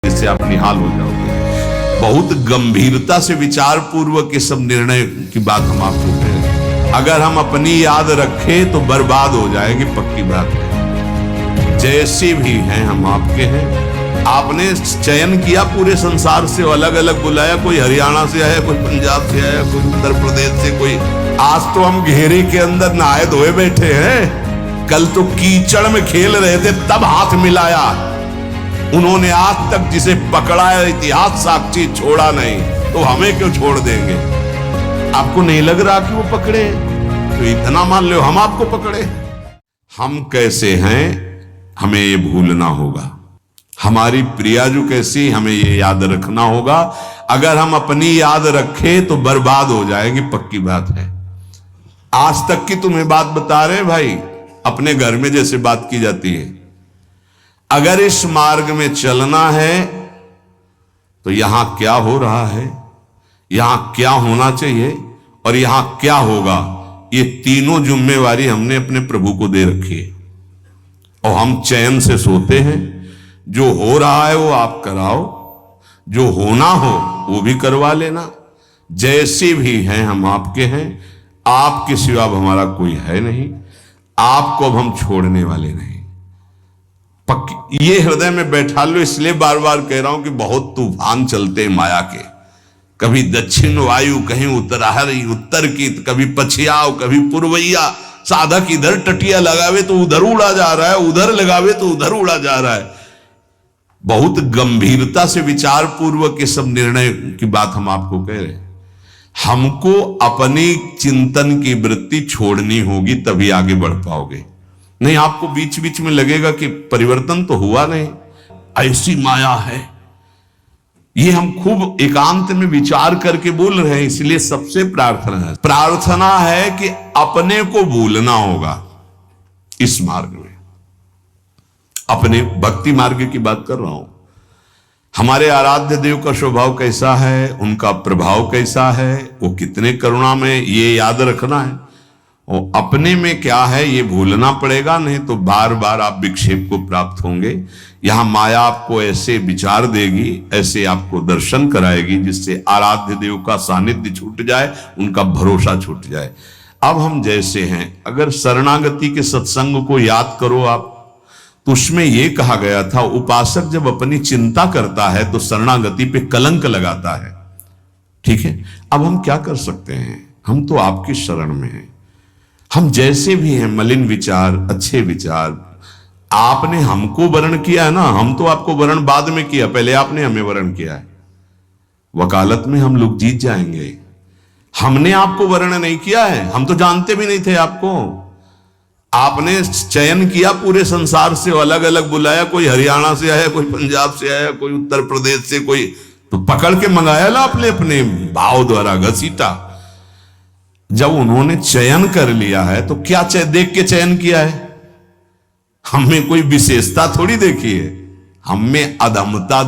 जिससे आप निहाल हो जाओगे। बहुत गंभीरता से विचार पूर्वक ये सब निर्णय की बात हम आपको कहें। अगर हम अपनी याद रखें तो बर्बाद हो जाएगी, पक्की बात है। जैसे भी हैं हम आपके हैं। आपने चयन किया पूरे संसार से, अलग अलग बुलाया, कोई हरियाणा से आया, कोई पंजाब से आया, कोई उत्तर प्रदेश से, कोई। आज तो हम घेरे के अंदर नहाए धोए बैठे हैं, कल तो कीचड़ में खेल रहे थे तब हाथ मिलाया। उन्होंने आज तक जिसे पकड़ा है इतिहास साक्षी छोड़ा नहीं, तो हमें क्यों छोड़ देंगे? आपको नहीं लग रहा कि वो पकड़े? तो इतना मान लो हम आपको पकड़े। हम कैसे हैं हमें ये भूलना होगा। हमारी प्रियाजू कैसी हमें ये याद रखना होगा। अगर हम अपनी याद रखें तो बर्बाद हो जाएगी, पक्की बात है। आज तक की तुम्हें बात बता रहे हैं भाई, अपने घर में जैसे बात की जाती है। अगर इस मार्ग में चलना है तो यहां क्या हो रहा है, यहां क्या होना चाहिए और यहां क्या होगा, ये तीनों जिम्मेवारी हमने अपने प्रभु को दे रखी है। और हम चैन से सोते हैं। जो हो रहा है वो आप कराओ, जो होना हो वो भी करवा लेना। जैसे भी हैं हम आपके हैं, आपके सिवा अब हमारा कोई है नहीं। आपको अब हम छोड़ने वाले नहीं, पक्की ये हृदय में बैठा लो। इसलिए बार बार कह रहा हूं कि बहुत तूफान चलते हैं माया के। कभी दक्षिण वायु, कहीं उत्तर की, कभी पछियाव, कभी पूर्वैया। साधक इधर टटिया लगावे तो उधर उड़ा जा रहा है, उधर लगावे तो उधर उड़ा जा रहा है। बहुत गंभीरता से विचार पूर्वक ये सब निर्णय की बात हम आपको कह रहे हैं। हमको अपनी चिंतन की वृत्ति छोड़नी होगी, तभी आगे बढ़ पाओगे। नहीं आपको बीच बीच में लगेगा कि परिवर्तन तो हुआ नहीं, ऐसी माया है। ये हम खूब एकांत में विचार करके बोल रहे हैं। इसलिए सबसे प्रार्थना है कि अपने को भूलना होगा इस मार्ग में। अपने भक्ति मार्ग की बात कर रहा हूं। हमारे आराध्य देव का स्वभाव कैसा है, उनका प्रभाव कैसा है, वो कितने करुणा में, ये याद रखना है। और अपने में क्या है ये भूलना पड़ेगा, नहीं तो बार बार आप विक्षेप को प्राप्त होंगे। यहां माया आपको ऐसे विचार देगी, ऐसे आपको दर्शन कराएगी, जिससे आराध्य देव का सानिध्य छूट जाए, उनका भरोसा छूट जाए। अब हम जैसे हैं, अगर शरणागति के सत्संग को याद करो आप, तो उसमें यह कहा गया था, उपासक जब अपनी चिंता करता है तो शरणागति पे कलंक लगाता है। ठीक है, अब हम क्या कर सकते हैं? हम तो आपकी शरण में हैं। हम जैसे भी हैं, मलिन विचार, अच्छे विचार, आपने हमको वर्ण किया है ना। हम तो आपको वर्ण बाद में किया, पहले आपने हमें वर्ण किया है। वकालत में हम लोग जीत जाएंगे। हमने आपको वर्ण नहीं किया है, हम तो जानते भी नहीं थे आपको। आपने चयन किया पूरे संसार से, अलग अलग बुलाया, कोई हरियाणा से आया, कोई पंजाब से आया, कोई उत्तर प्रदेश से, कोई तो पकड़ के मंगाया ला आपने अपने भाव द्वारा घसीटा। जब उन्होंने चयन कर लिया है तो क्या देख के चयन किया है? हमें कोई विशेषता थोड़ी देखी है, हमें अधमता